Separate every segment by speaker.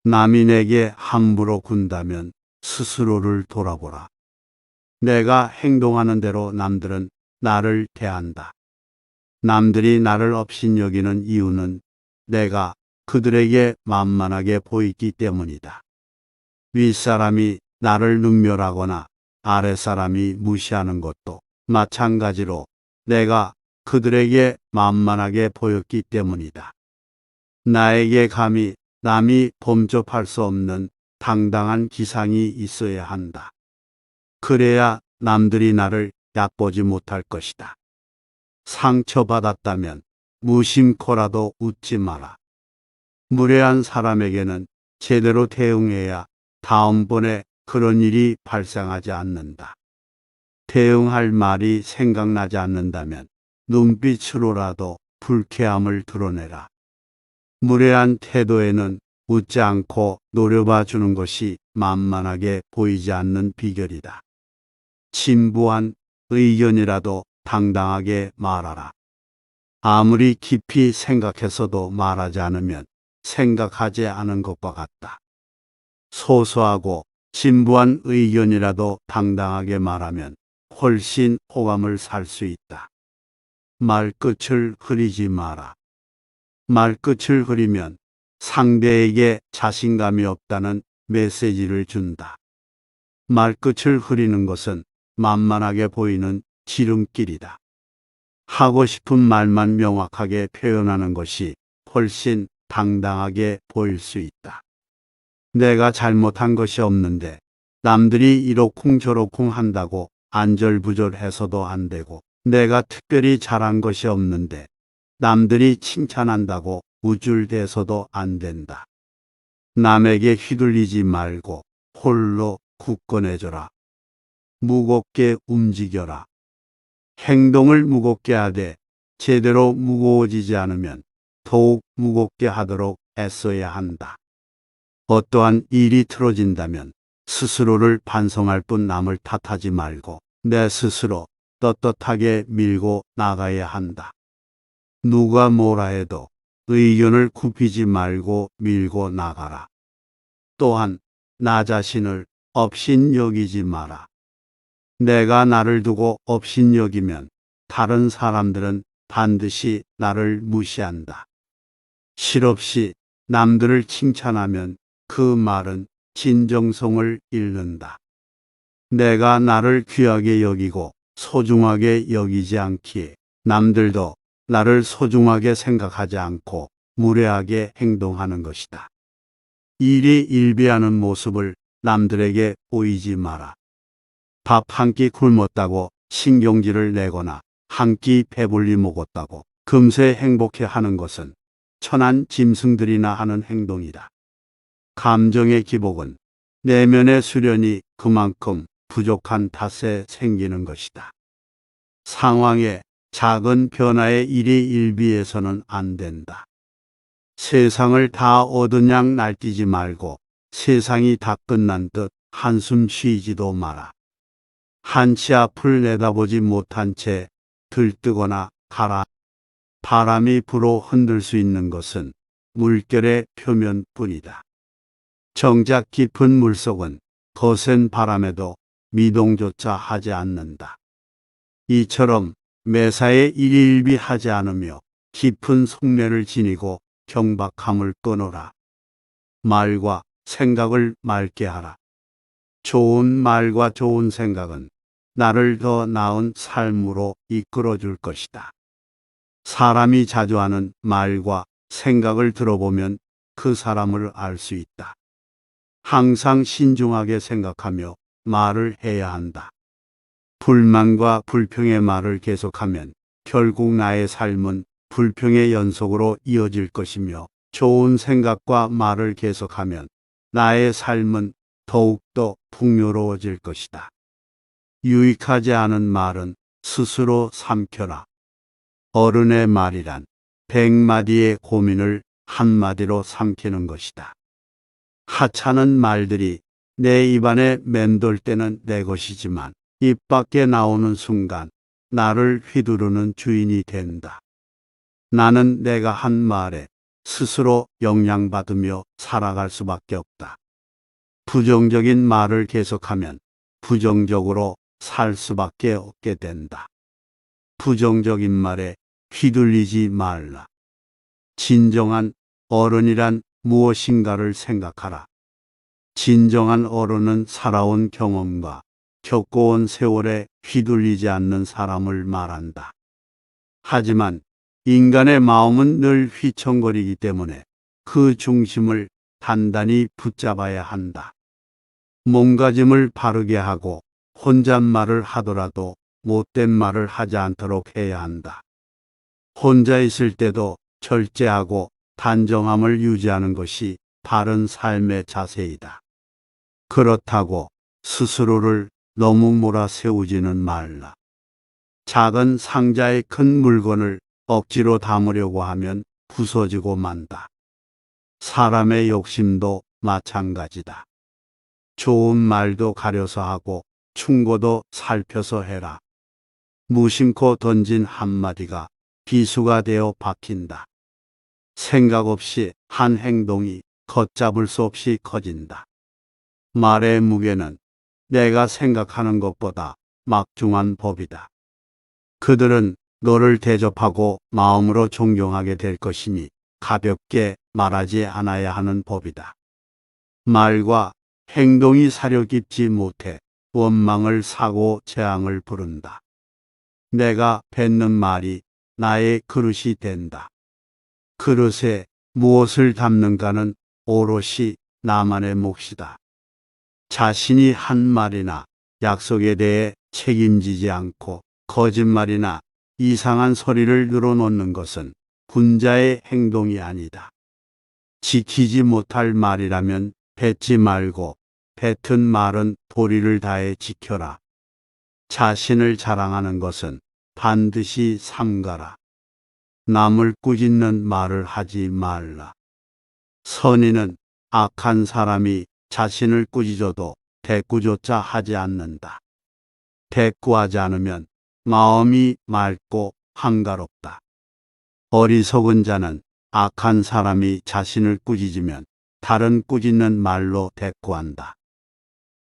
Speaker 1: 남이 내게 함부로 군다면 스스로를 돌아보라. 내가 행동하는 대로 남들은 나를 대한다. 남들이 나를 업신여기는 이유는 내가 그들에게 만만하게 보이기 때문이다. 윗사람이 나를 능멸하거나 아랫사람이 무시하는 것도 마찬가지로 내가 그들에게 만만하게 보였기 때문이다. 나에게 감히 남이 범접할 수 없는 당당한 기상이 있어야 한다. 그래야 남들이 나를 얕보지 못할 것이다. 상처받았다면 무심코라도 웃지 마라. 무례한 사람에게는 제대로 대응해야 다음번에 그런 일이 발생하지 않는다. 대응할 말이 생각나지 않는다면 눈빛으로라도 불쾌함을 드러내라. 무례한 태도에는 웃지 않고 노려봐 주는 것이 만만하게 보이지 않는 비결이다. 진부한 의견이라도 당당하게 말하라. 아무리 깊이 생각해서도 말하지 않으면 생각하지 않은 것과 같다. 소소하고 진부한 의견이라도 당당하게 말하면 훨씬 호감을 살 수 있다. 말끝을 흐리지 마라. 말끝을 흐리면 상대에게 자신감이 없다는 메시지를 준다. 말끝을 흐리는 것은 만만하게 보이는 지름길이다. 하고 싶은 말만 명확하게 표현하는 것이 훨씬 당당하게 보일 수 있다. 내가 잘못한 것이 없는데 남들이 이러쿵저러쿵 한다고 안절부절해서도 안 되고, 내가 특별히 잘한 것이 없는데 남들이 칭찬한다고 우쭐대서도 안 된다. 남에게 휘둘리지 말고 홀로 굳건해져라. 무겁게 움직여라. 행동을 무겁게 하되 제대로 무거워지지 않으면 더욱 무겁게 하도록 애써야 한다. 어떠한 일이 틀어진다면 스스로를 반성할 뿐 남을 탓하지 말고 내 스스로 떳떳하게 밀고 나가야 한다. 누가 뭐라 해도 의견을 굽히지 말고 밀고 나가라. 또한 나 자신을 업신여기지 마라. 내가 나를 두고 업신여기면 다른 사람들은 반드시 나를 무시한다. 실없이 남들을 칭찬하면 그 말은 진정성을 잃는다. 내가 나를 귀하게 여기고 소중하게 여기지 않기에 남들도 나를 소중하게 생각하지 않고 무례하게 행동하는 것이다. 일희일비하는 모습을 남들에게 보이지 마라. 밥 한 끼 굶었다고 신경질을 내거나 한 끼 배불리 먹었다고 금세 행복해 하는 것은 천한 짐승들이나 하는 행동이다. 감정의 기복은 내면의 수련이 그만큼 부족한 탓에 생기는 것이다. 상황의 작은 변화에 일희일비해서는 안 된다. 세상을 다 얻은 양 날뛰지 말고 세상이 다 끝난 듯 한숨 쉬지도 마라. 한치 앞을 내다보지 못한 채 들뜨거나 가라. 바람이 불어 흔들 수 있는 것은 물결의 표면뿐이다. 정작 깊은 물속은 거센 바람에도 미동조차 하지 않는다. 이처럼 매사에 일희일비하지 않으며 깊은 속내를 지니고 경박함을 끊어라. 말과 생각을 맑게 하라. 좋은 말과 좋은 생각은 나를 더 나은 삶으로 이끌어 줄 것이다. 사람이 자주 하는 말과 생각을 들어보면 그 사람을 알 수 있다. 항상 신중하게 생각하며 말을 해야 한다. 불만과 불평의 말을 계속하면 결국 나의 삶은 불평의 연속으로 이어질 것이며, 좋은 생각과 말을 계속하면 나의 삶은 더욱더 풍요로워질 것이다. 유익하지 않은 말은 스스로 삼켜라. 어른의 말이란 100마디의 고민을 한마디로 삼키는 것이다. 하찮은 말들이 내 입안에 맴돌 때는 내 것이지만 입 밖에 나오는 순간 나를 휘두르는 주인이 된다. 나는 내가 한 말에 스스로 영향받으며 살아갈 수밖에 없다. 부정적인 말을 계속하면 부정적으로 살 수밖에 없게 된다. 부정적인 말에 휘둘리지 말라. 진정한 어른이란 무엇인가를 생각하라. 진정한 어른은 살아온 경험과 겪어온 세월에 휘둘리지 않는 사람을 말한다. 하지만 인간의 마음은 늘 휘청거리기 때문에 그 중심을 단단히 붙잡아야 한다. 몸가짐을 바르게 하고 혼잣말을 하더라도 못된 말을 하지 않도록 해야 한다. 혼자 있을 때도 절제하고 단정함을 유지하는 것이 바른 삶의 자세이다. 그렇다고 스스로를 너무 몰아세우지는 말라. 작은 상자에 큰 물건을 억지로 담으려고 하면 부서지고 만다. 사람의 욕심도 마찬가지다. 좋은 말도 가려서 하고 충고도 살펴서 해라. 무심코 던진 한마디가 비수가 되어 박힌다. 생각 없이 한 행동이 걷잡을 수 없이 커진다. 말의 무게는 내가 생각하는 것보다 막중한 법이다. 그들은 너를 대접하고 마음으로 존경하게 될 것이니 가볍게 말하지 않아야 하는 법이다. 말과 행동이 사려 깊지 못해 원망을 사고 재앙을 부른다. 내가 뱉는 말이 나의 그릇이 된다. 그릇에 무엇을 담는가는 오롯이 나만의 몫이다. 자신이 한 말이나 약속에 대해 책임지지 않고 거짓말이나 이상한 소리를 늘어놓는 것은 군자의 행동이 아니다. 지키지 못할 말이라면 뱉지 말고 뱉은 말은 도리를 다해 지켜라. 자신을 자랑하는 것은 반드시 삼가라. 남을 꾸짖는 말을 하지 말라. 선인은 악한 사람이 자신을 꾸짖어도 대꾸조차 하지 않는다. 대꾸하지 않으면 마음이 맑고 한가롭다. 어리석은 자는 악한 사람이 자신을 꾸짖으면 다른 꾸짖는 말로 대꾸한다.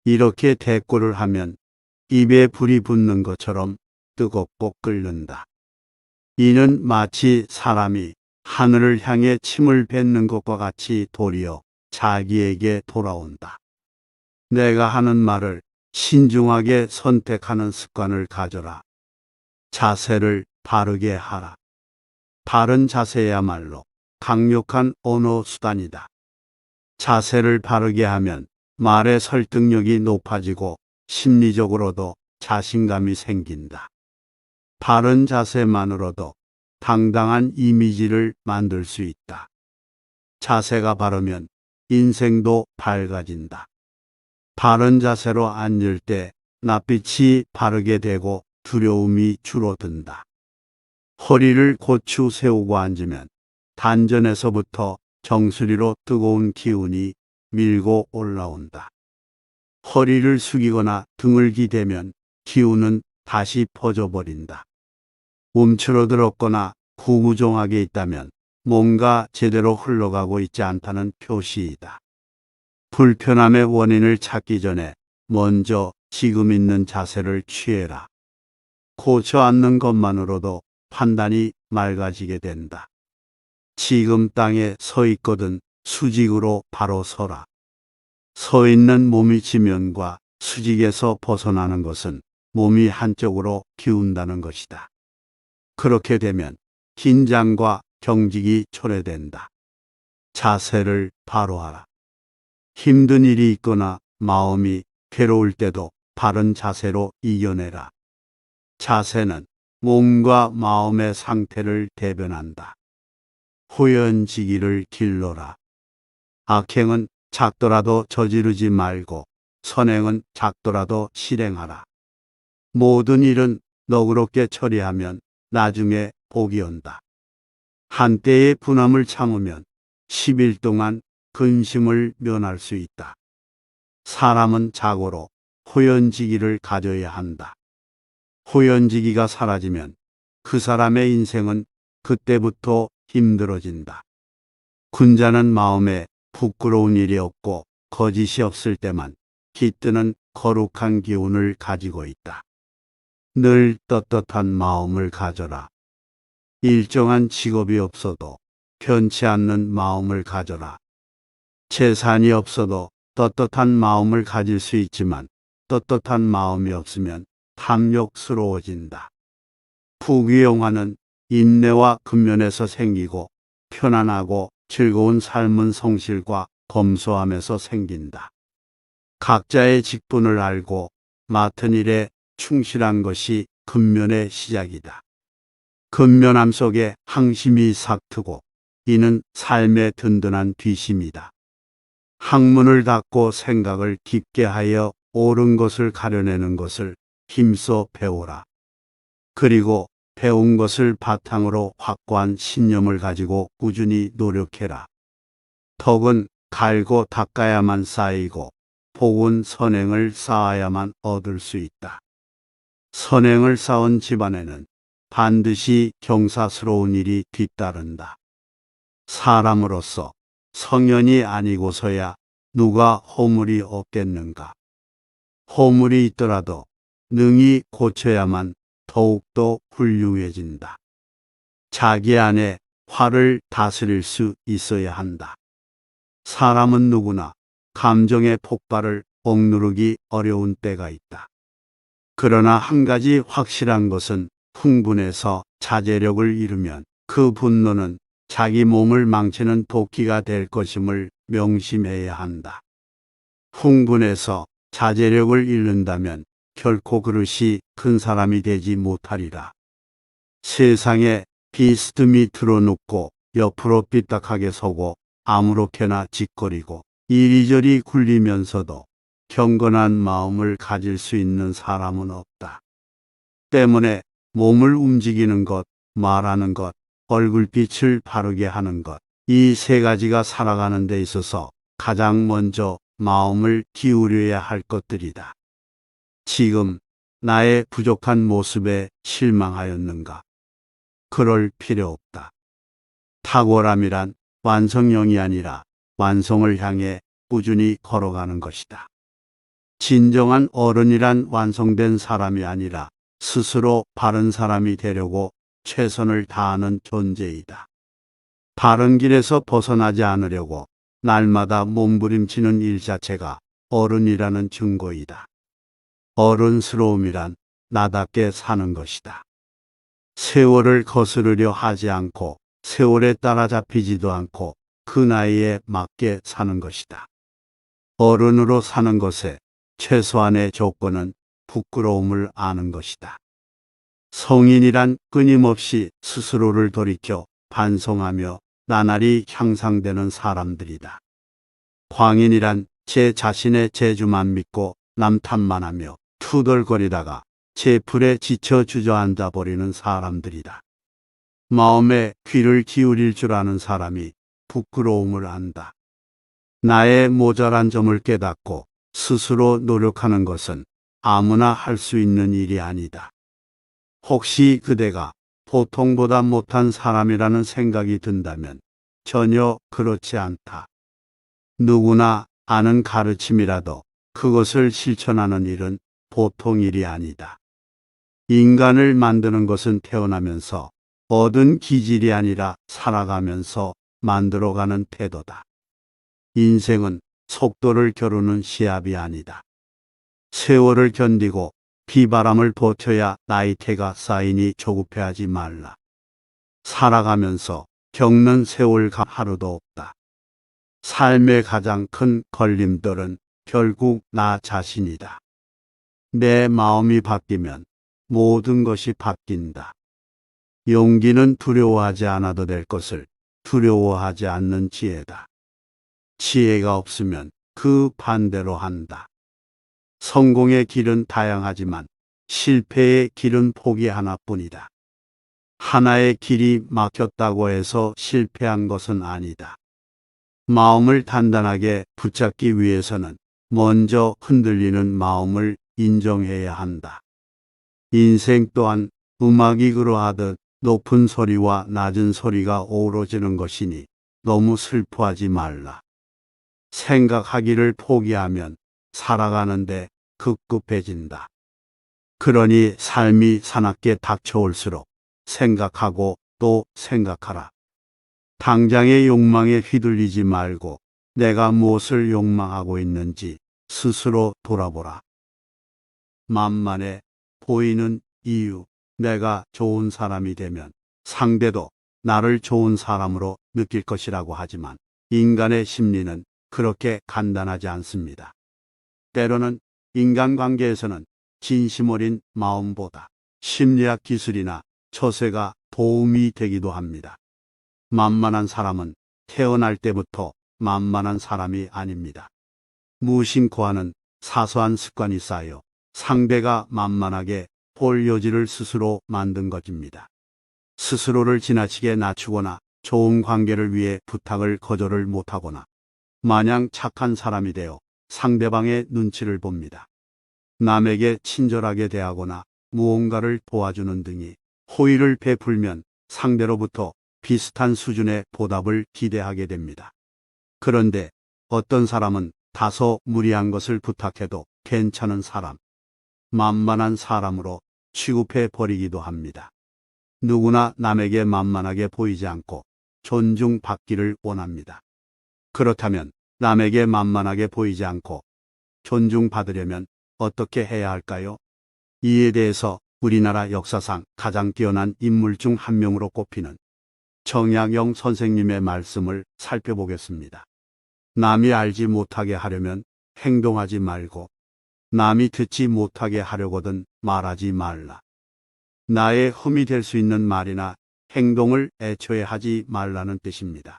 Speaker 1: 이렇게 대꾸를 하면 입에 불이 붙는 것처럼 뜨겁고 끓는다. 이는 마치 사람이 하늘을 향해 침을 뱉는 것과 같이 도리어 자기에게 돌아온다. 내가 하는 말을 신중하게 선택하는 습관을 가져라. 자세를 바르게 하라. 바른 자세야말로 강력한 언어 수단이다. 자세를 바르게 하면 말의 설득력이 높아지고 심리적으로도 자신감이 생긴다. 바른 자세만으로도 당당한 이미지를 만들 수 있다. 자세가 바르면 인생도 밝아진다. 바른 자세로 앉을 때 낯빛이 바르게 되고 두려움이 줄어든다. 허리를 고추 세우고 앉으면 단전에서부터 정수리로 뜨거운 기운이 밀고 올라온다. 허리를 숙이거나 등을 기대면 기운은 다시 퍼져버린다. 움츠러들었거나 구부정하게 있다면 뭔가 제대로 흘러가고 있지 않다는 표시이다. 불편함의 원인을 찾기 전에 먼저 지금 있는 자세를 취해라. 고쳐 앉는 것만으로도 판단이 맑아지게 된다. 지금 땅에 서 있거든 수직으로 바로 서라. 서 있는 몸이 지면과 수직에서 벗어나는 것은 몸이 한쪽으로 기운다는 것이다. 그렇게 되면 긴장과 경직이 초래된다. 자세를 바로 하라. 힘든 일이 있거나 마음이 괴로울 때도 바른 자세로 이겨내라. 자세는 몸과 마음의 상태를 대변한다. 호연지기를 길러라. 악행은 작더라도 저지르지 말고 선행은 작더라도 실행하라. 모든 일은 너그럽게 처리하면 나중에 복이 온다. 한때의 분함을 참으면 10일 동안 근심을 면할 수 있다. 사람은 자고로 호연지기를 가져야 한다. 호연지기가 사라지면 그 사람의 인생은 그때부터 힘들어진다. 군자는 마음에 부끄러운 일이 없고 거짓이 없을 때만 깃드는 거룩한 기운을 가지고 있다. 늘 떳떳한 마음을 가져라. 일정한 직업이 없어도 변치 않는 마음을 가져라. 재산이 없어도 떳떳한 마음을 가질 수 있지만 떳떳한 마음이 없으면 탐욕스러워진다. 부귀영화는 인내와 근면에서 생기고 편안하고 즐거운 삶은 성실과 검소함에서 생긴다. 각자의 직분을 알고 맡은 일에 충실한 것이 근면의 시작이다. 근면함 속에 항심이 삭트고 이는 삶의 든든한 뒤심이다. 학문을 닫고 생각을 깊게 하여 옳은 것을 가려내는 것을 힘써 배우라. 그리고 배운 것을 바탕으로 확고한 신념을 가지고 꾸준히 노력해라. 덕은 갈고 닦아야만 쌓이고 복은 선행을 쌓아야만 얻을 수 있다. 선행을 쌓은 집안에는 반드시 경사스러운 일이 뒤따른다. 사람으로서 성현이 아니고서야 누가 허물이 없겠는가. 허물이 있더라도 능히 고쳐야만 더욱더 훌륭해진다. 자기 안에 화를 다스릴 수 있어야 한다. 사람은 누구나 감정의 폭발을 억누르기 어려운 때가 있다. 그러나 한 가지 확실한 것은 흥분해서 자제력을 잃으면 그 분노는 자기 몸을 망치는 도끼가 될 것임을 명심해야 한다. 흥분해서 자제력을 잃는다면 결코 그릇이 큰 사람이 되지 못하리라. 세상에 비스듬히 틀어눕고 옆으로 삐딱하게 서고 아무렇게나 짓거리고 이리저리 굴리면서도 경건한 마음을 가질 수 있는 사람은 없다. 때문에 몸을 움직이는 것, 말하는 것, 얼굴빛을 바르게 하는 것, 이 세 가지가 살아가는 데 있어서 가장 먼저 마음을 기울여야 할 것들이다. 지금 나의 부족한 모습에 실망하였는가? 그럴 필요 없다. 탁월함이란 완성형이 아니라 완성을 향해 꾸준히 걸어가는 것이다. 진정한 어른이란 완성된 사람이 아니라 스스로 바른 사람이 되려고 최선을 다하는 존재이다. 바른 길에서 벗어나지 않으려고 날마다 몸부림치는 일 자체가 어른이라는 증거이다. 어른스러움이란 나답게 사는 것이다. 세월을 거스르려 하지 않고 세월에 따라잡히지도 않고 그 나이에 맞게 사는 것이다. 어른으로 사는 것에 최소한의 조건은 부끄러움을 아는 것이다. 성인이란 끊임없이 스스로를 돌이켜 반성하며 나날이 향상되는 사람들이다. 광인이란 제 자신의 재주만 믿고 남 탓만 하며 투덜거리다가 제 풀에 지쳐 주저앉아 버리는 사람들이다. 마음에 귀를 기울일 줄 아는 사람이 부끄러움을 안다. 나의 모자란 점을 깨닫고 스스로 노력하는 것은 아무나 할 수 있는 일이 아니다. 혹시 그대가 보통보다 못한 사람이라는 생각이 든다면 전혀 그렇지 않다. 누구나 아는 가르침이라도 그것을 실천하는 일은 보통 일이 아니다. 인간을 만드는 것은 태어나면서 얻은 기질이 아니라 살아가면서 만들어가는 태도다. 인생은 속도를 겨루는 시합이 아니다. 세월을 견디고 비바람을 버텨야 나이테가 쌓이니 조급해하지 말라. 살아가면서 겪는 세월과 하루도 없다. 삶의 가장 큰 걸림돌은 결국 나 자신이다. 내 마음이 바뀌면 모든 것이 바뀐다. 용기는 두려워하지 않아도 될 것을 두려워하지 않는 지혜다. 지혜가 없으면 그 반대로 한다. 성공의 길은 다양하지만 실패의 길은 폭이 하나뿐이다. 하나의 길이 막혔다고 해서 실패한 것은 아니다. 마음을 단단하게 붙잡기 위해서는 먼저 흔들리는 마음을 인정해야 한다. 인생 또한 음악이 그러하듯 높은 소리와 낮은 소리가 어우러지는 것이니 너무 슬퍼하지 말라. 생각하기를 포기하면 살아가는데 급급해진다. 그러니 삶이 사납게 닥쳐올수록 생각하고 또 생각하라. 당장의 욕망에 휘둘리지 말고 내가 무엇을 욕망하고 있는지 스스로 돌아보라. 만만해 보이는 이유, 내가 좋은 사람이 되면 상대도 나를 좋은 사람으로 느낄 것이라고 하지만 인간의 심리는 그렇게 간단하지 않습니다. 때로는 인간관계에서는 진심 어린 마음보다 심리학 기술이나 처세가 도움이 되기도 합니다. 만만한 사람은 태어날 때부터 만만한 사람이 아닙니다. 무심코 하는 사소한 습관이 쌓여 상대가 만만하게 볼 여지를 스스로 만든 것입니다. 스스로를 지나치게 낮추거나 좋은 관계를 위해 부탁을 거절을 못하거나 마냥 착한 사람이 되어 상대방의 눈치를 봅니다. 남에게 친절하게 대하거나 무언가를 도와주는 등이 호의를 베풀면 상대로부터 비슷한 수준의 보답을 기대하게 됩니다. 그런데 어떤 사람은 다소 무리한 것을 부탁해도 괜찮은 사람, 만만한 사람으로 취급해 버리기도 합니다. 누구나 남에게 만만하게 보이지 않고 존중받기를 원합니다. 그렇다면 남에게 만만하게 보이지 않고 존중받으려면 어떻게 해야 할까요? 이에 대해서 우리나라 역사상 가장 뛰어난 인물 중 한 명으로 꼽히는 정약용 선생님의 말씀을 살펴보겠습니다. 남이 알지 못하게 하려면 행동하지 말고 남이 듣지 못하게 하려거든 말하지 말라. 나의 흠이 될 수 있는 말이나 행동을 애초에 하지 말라는 뜻입니다.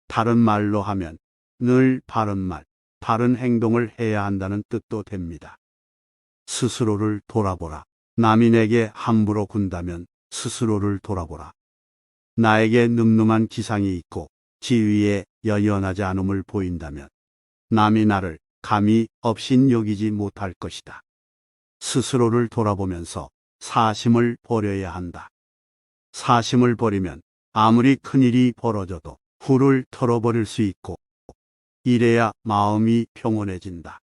Speaker 1: 다른 말로 하면 늘 바른 말, 바른 행동을 해야 한다는 뜻도 됩니다. 스스로를 돌아보라. 남이 내게 함부로 군다면 스스로를 돌아보라. 나에게 늠름한 기상이 있고 지위에 여연하지 않음을 보인다면 남이 나를 감히 업신 여기지 못할 것이다. 스스로를 돌아보면서 사심을 버려야 한다. 사심을 버리면 아무리 큰일이 벌어져도 훌을 털어버릴 수 있고 이래야 마음이 평온해진다.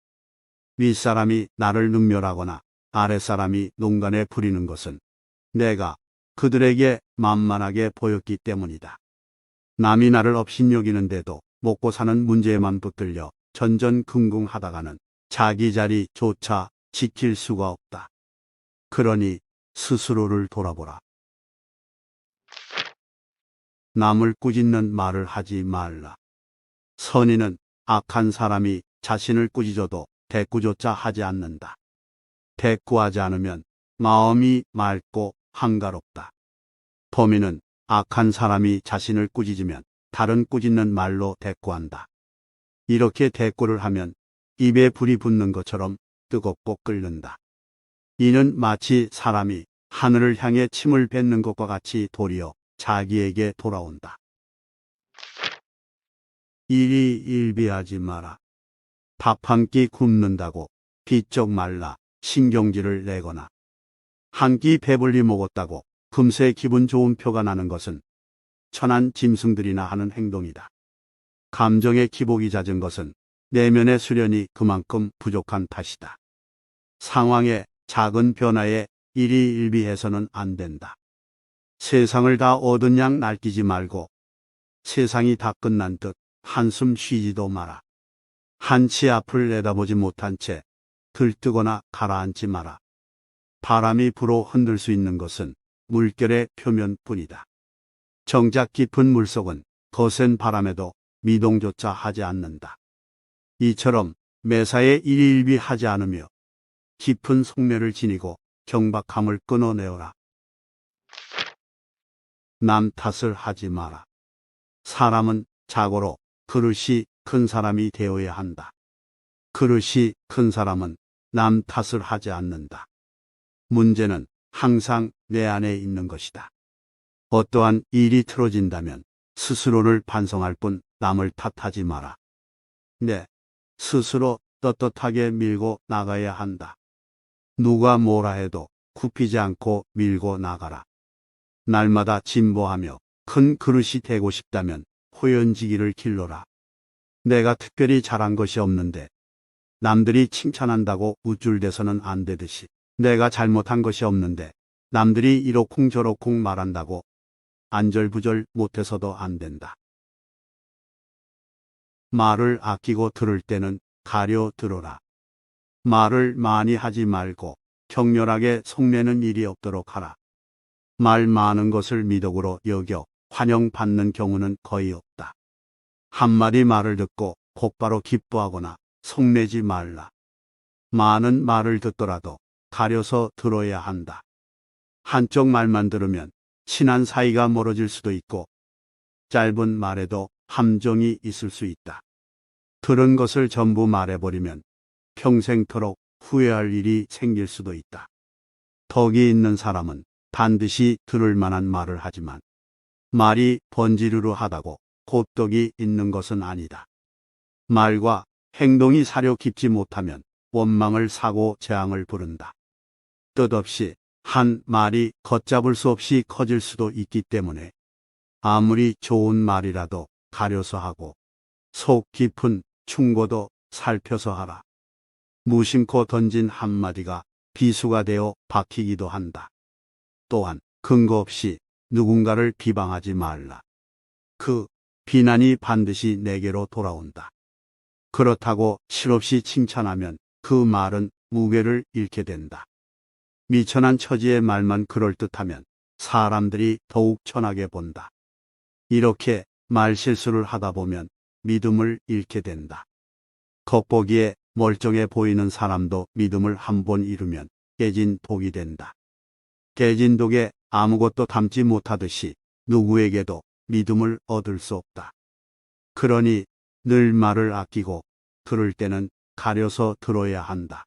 Speaker 1: 윗사람이 나를 능멸하거나 아랫사람이 농간에 부리는 것은 내가 그들에게 만만하게 보였기 때문이다. 남이 나를 업신여기는데도 먹고 사는 문제에만 붙들려 전전긍긍하다가는 자기 자리조차 지킬 수가 없다. 그러니 스스로를 돌아보라. 남을 꾸짖는 말을 하지 말라. 선인은 악한 사람이 자신을 꾸짖어도 대꾸조차 하지 않는다. 대꾸하지 않으면 마음이 맑고 한가롭다. 범인은 악한 사람이 자신을 꾸짖으면 다른 꾸짖는 말로 대꾸한다. 이렇게 대꾸를 하면 입에 불이 붙는 것처럼 뜨겁고 끓는다. 이는 마치 사람이 하늘을 향해 침을 뱉는 것과 같이 도리어 자기에게 돌아온다. 일이 일비하지 마라. 밥 한 끼 굶는다고 비쩍 말라 신경질을 내거나 한 끼 배불리 먹었다고 금세 기분 좋은 표가 나는 것은 천한 짐승들이나 하는 행동이다. 감정의 기복이 잦은 것은 내면의 수련이 그만큼 부족한 탓이다. 상황의 작은 변화에 일희일비해서는 안 된다. 세상을 다 얻은 양 날뛰지 말고 세상이 다 끝난 듯 한숨 쉬지도 마라. 한치 앞을 내다보지 못한 채 들뜨거나 가라앉지 마라. 바람이 불어 흔들 수 있는 것은 물결의 표면뿐이다. 정작 깊은 물속은 거센 바람에도 미동조차 하지 않는다. 이처럼 매사에 일희일비하지 않으며 깊은 속내를 지니고 경박함을 끊어내어라. 남 탓을 하지 마라. 사람은 자고로 그릇이 큰 사람이 되어야 한다. 그릇이 큰 사람은 남 탓을 하지 않는다. 문제는 항상 내 안에 있는 것이다. 어떠한 일이 틀어진다면 스스로를 반성할 뿐 남을 탓하지 마라. 내 스스로 떳떳하게 밀고 나가야 한다. 누가 뭐라 해도 굽히지 않고 밀고 나가라. 날마다 진보하며 큰 그릇이 되고 싶다면 호연지기를 길러라. 내가 특별히 잘한 것이 없는데 남들이 칭찬한다고 우쭐대서는 안 되듯이 내가 잘못한 것이 없는데 남들이 이러쿵저러쿵 말한다고 안절부절 못해서도 안 된다. 말을 아끼고 들을 때는 가려 들어라. 말을 많이 하지 말고 격렬하게 속내는 일이 없도록 하라. 말 많은 것을 미덕으로 여겨 환영받는 경우는 거의 없다. 한마디 말을 듣고 곧바로 기뻐하거나 속내지 말라. 많은 말을 듣더라도 가려서 들어야 한다. 한쪽 말만 들으면 친한 사이가 멀어질 수도 있고 짧은 말에도 함정이 있을 수 있다. 들은 것을 전부 말해버리면 평생토록 후회할 일이 생길 수도 있다. 덕이 있는 사람은 반드시 들을 만한 말을 하지만 말이 번지르르하다고 곧 덕이 있는 것은 아니다. 말과 행동이 사려 깊지 못하면 원망을 사고 재앙을 부른다. 뜻없이 한 말이 걷잡을 수 없이 커질 수도 있기 때문에 아무리 좋은 말이라도 가려서 하고 속 깊은 충고도 살펴서 하라. 무심코 던진 한마디가 비수가 되어 박히기도 한다. 또한 근거 없이 누군가를 비방하지 말라. 그 비난이 반드시 내게로 돌아온다. 그렇다고 실없이 칭찬하면 그 말은 무게를 잃게 된다. 미천한 처지의 말만 그럴듯하면 사람들이 더욱 천하게 본다. 이렇게 말실수를 하다 보면 믿음을 잃게 된다. 겉보기에 멀쩡해 보이는 사람도 믿음을 한번 잃으면 깨진 독이 된다. 깨진 독에 아무것도 담지 못하듯이 누구에게도 믿음을 얻을 수 없다. 그러니 늘 말을 아끼고 들을 때는 가려서 들어야 한다.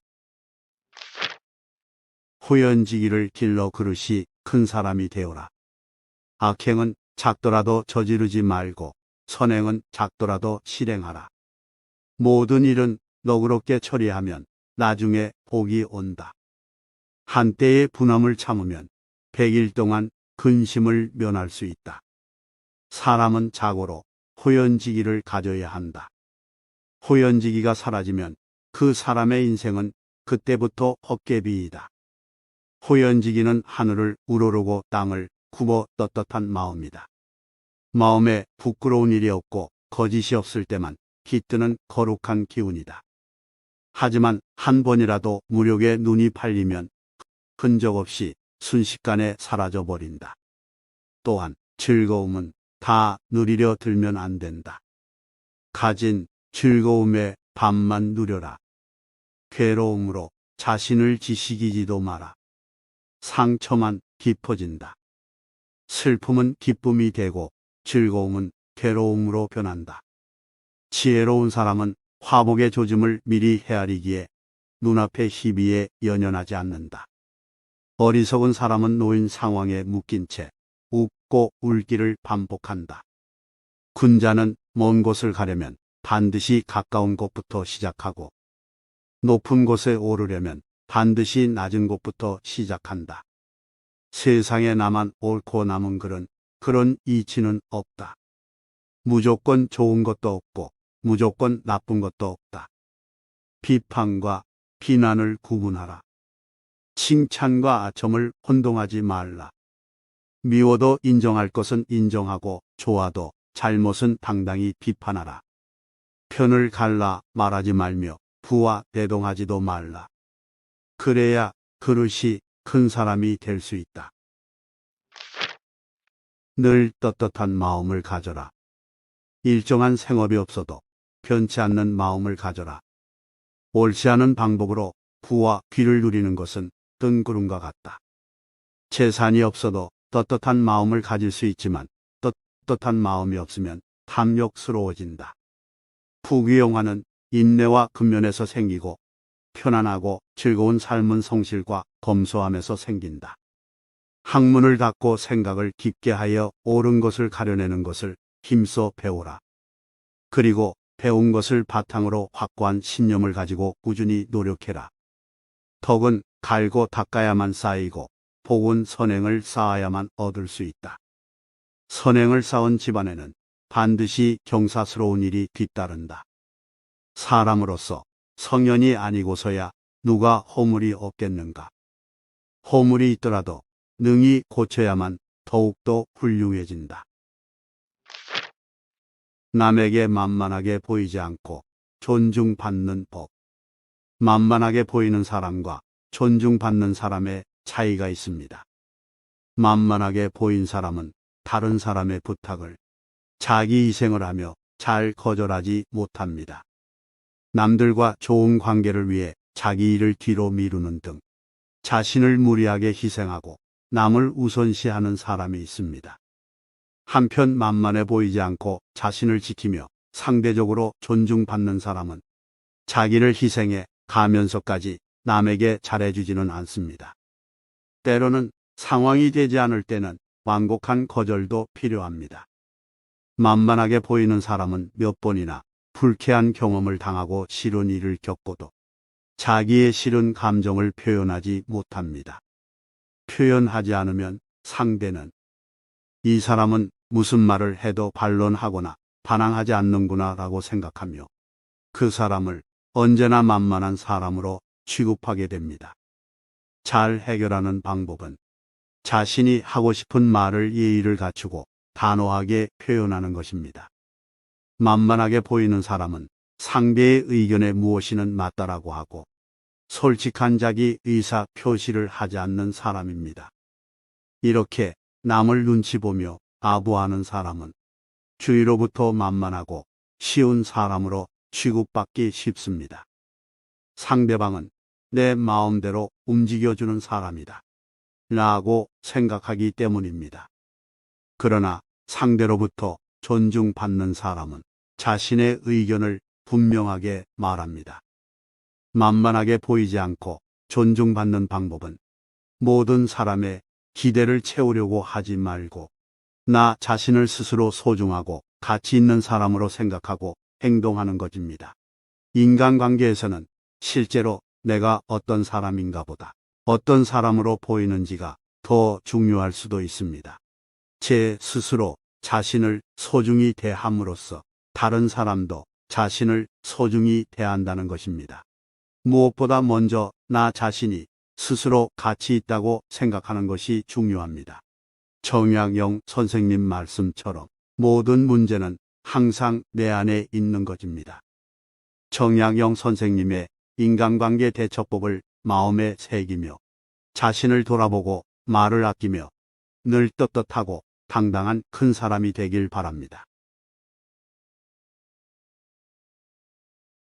Speaker 1: 호연지기를 길러 그릇이 큰 사람이 되어라. 악행은 작더라도 저지르지 말고 선행은 작더라도 실행하라. 모든 일은 너그럽게 처리하면 나중에 복이 온다. 한때의 분함을 참으면 100일 동안 근심을 면할 수 있다. 사람은 자고로 호연지기를 가져야 한다. 호연지기가 사라지면 그 사람의 인생은 그때부터 헛개비이다. 호연지기는 하늘을 우러르고 땅을 굽어 떳떳한 마음이다. 마음에 부끄러운 일이 없고 거짓이 없을 때만 깃드는 거룩한 기운이다. 하지만 한 번이라도 무력에 눈이 팔리면 흔적 없이 순식간에 사라져 버린다. 또한 즐거움은 다 누리려 들면 안 된다. 가진 즐거움의 반만 누려라. 괴로움으로 자신을 지식이지도 마라. 상처만 깊어진다. 슬픔은 기쁨이 되고 즐거움은 괴로움으로 변한다. 지혜로운 사람은 화목의 조짐을 미리 헤아리기에 눈앞의 희비에 연연하지 않는다. 어리석은 사람은 놓인 상황에 묶인 채 웃고 울기를 반복한다. 군자는 먼 곳을 가려면 반드시 가까운 곳부터 시작하고 높은 곳에 오르려면 반드시 낮은 곳부터 시작한다. 세상에 나만 옳고 남은 그런 이치는 없다. 무조건 좋은 것도 없고 무조건 나쁜 것도 없다. 비판과 비난을 구분하라. 칭찬과 아첨을 혼동하지 말라. 미워도 인정할 것은 인정하고 좋아도 잘못은 당당히 비판하라. 편을 갈라 말하지 말며 부와 대동하지도 말라. 그래야 그릇이 큰 사람이 될 수 있다. 늘 떳떳한 마음을 가져라. 일정한 생업이 없어도 변치 않는 마음을 가져라. 옳지 않은 방법으로 부와 귀를 누리는 것은 뜬구름과 같다. 재산이 없어도 떳떳한 마음을 가질 수 있지만 떳떳한 마음이 없으면 탐욕스러워진다. 부귀영화는 인내와 근면에서 생기고 편안하고 즐거운 삶은 성실과 검소함에서 생긴다. 학문을 닫고 생각을 깊게 하여 옳은 것을 가려내는 것을 힘써 배우라. 그리고 배운 것을 바탕으로 확고한 신념을 가지고 꾸준히 노력해라. 덕은 갈고 닦아야만 쌓이고 복은 선행을 쌓아야만 얻을 수 있다. 선행을 쌓은 집안에는 반드시 경사스러운 일이 뒤따른다. 사람으로서 성현이 아니고서야 누가 허물이 없겠는가. 허물이 있더라도 능히 고쳐야만 더욱더 훌륭해진다. 남에게 만만하게 보이지 않고 존중받는 법. 만만하게 보이는 사람과 존중받는 사람의 차이가 있습니다. 만만하게 보인 사람은 다른 사람의 부탁을 자기 희생을 하며 잘 거절하지 못합니다. 남들과 좋은 관계를 위해 자기 일을 뒤로 미루는 등 자신을 무리하게 희생하고 남을 우선시하는 사람이 있습니다. 한편 만만해 보이지 않고 자신을 지키며 상대적으로 존중받는 사람은 자기를 희생해 가면서까지 남에게 잘해주지는 않습니다. 때로는 상황이 되지 않을 때는 완곡한 거절도 필요합니다. 만만하게 보이는 사람은 몇 번이나 불쾌한 경험을 당하고 싫은 일을 겪고도 자기의 싫은 감정을 표현하지 못합니다. 표현하지 않으면 상대는 이 사람은 무슨 말을 해도 반론하거나 반항하지 않는구나 라고 생각하며 그 사람을 언제나 만만한 사람으로 취급하게 됩니다. 잘 해결하는 방법은 자신이 하고 싶은 말을 예의를 갖추고 단호하게 표현하는 것입니다. 만만하게 보이는 사람은 상대의 의견에 무엇이든 맞다라고 하고 솔직한 자기 의사 표시를 하지 않는 사람입니다. 이렇게 남을 눈치 보며 아부하는 사람은 주위로부터 만만하고 쉬운 사람으로 취급받기 쉽습니다. 상대방은 내 마음대로 움직여주는 사람이다 라고 생각하기 때문입니다. 그러나 상대로부터 존중받는 사람은 자신의 의견을 분명하게 말합니다. 만만하게 보이지 않고 존중받는 방법은 모든 사람의 기대를 채우려고 하지 말고 나 자신을 스스로 소중하고 가치 있는 사람으로 생각하고 행동하는 것입니다. 인간관계에서는 실제로 내가 어떤 사람인가 보다 어떤 사람으로 보이는지가 더 중요할 수도 있습니다. 제 스스로 자신을 소중히 대함으로써 다른 사람도 자신을 소중히 대한다는 것입니다. 무엇보다 먼저 나 자신이 스스로 가치 있다고 생각하는 것이 중요합니다. 정약용 선생님 말씀처럼 모든 문제는 항상 내 안에 있는 것입니다. 정약용 선생님의 인간관계 대처법을 마음에 새기며 자신을 돌아보고 말을 아끼며 늘 떳떳하고 당당한 큰 사람이 되길 바랍니다.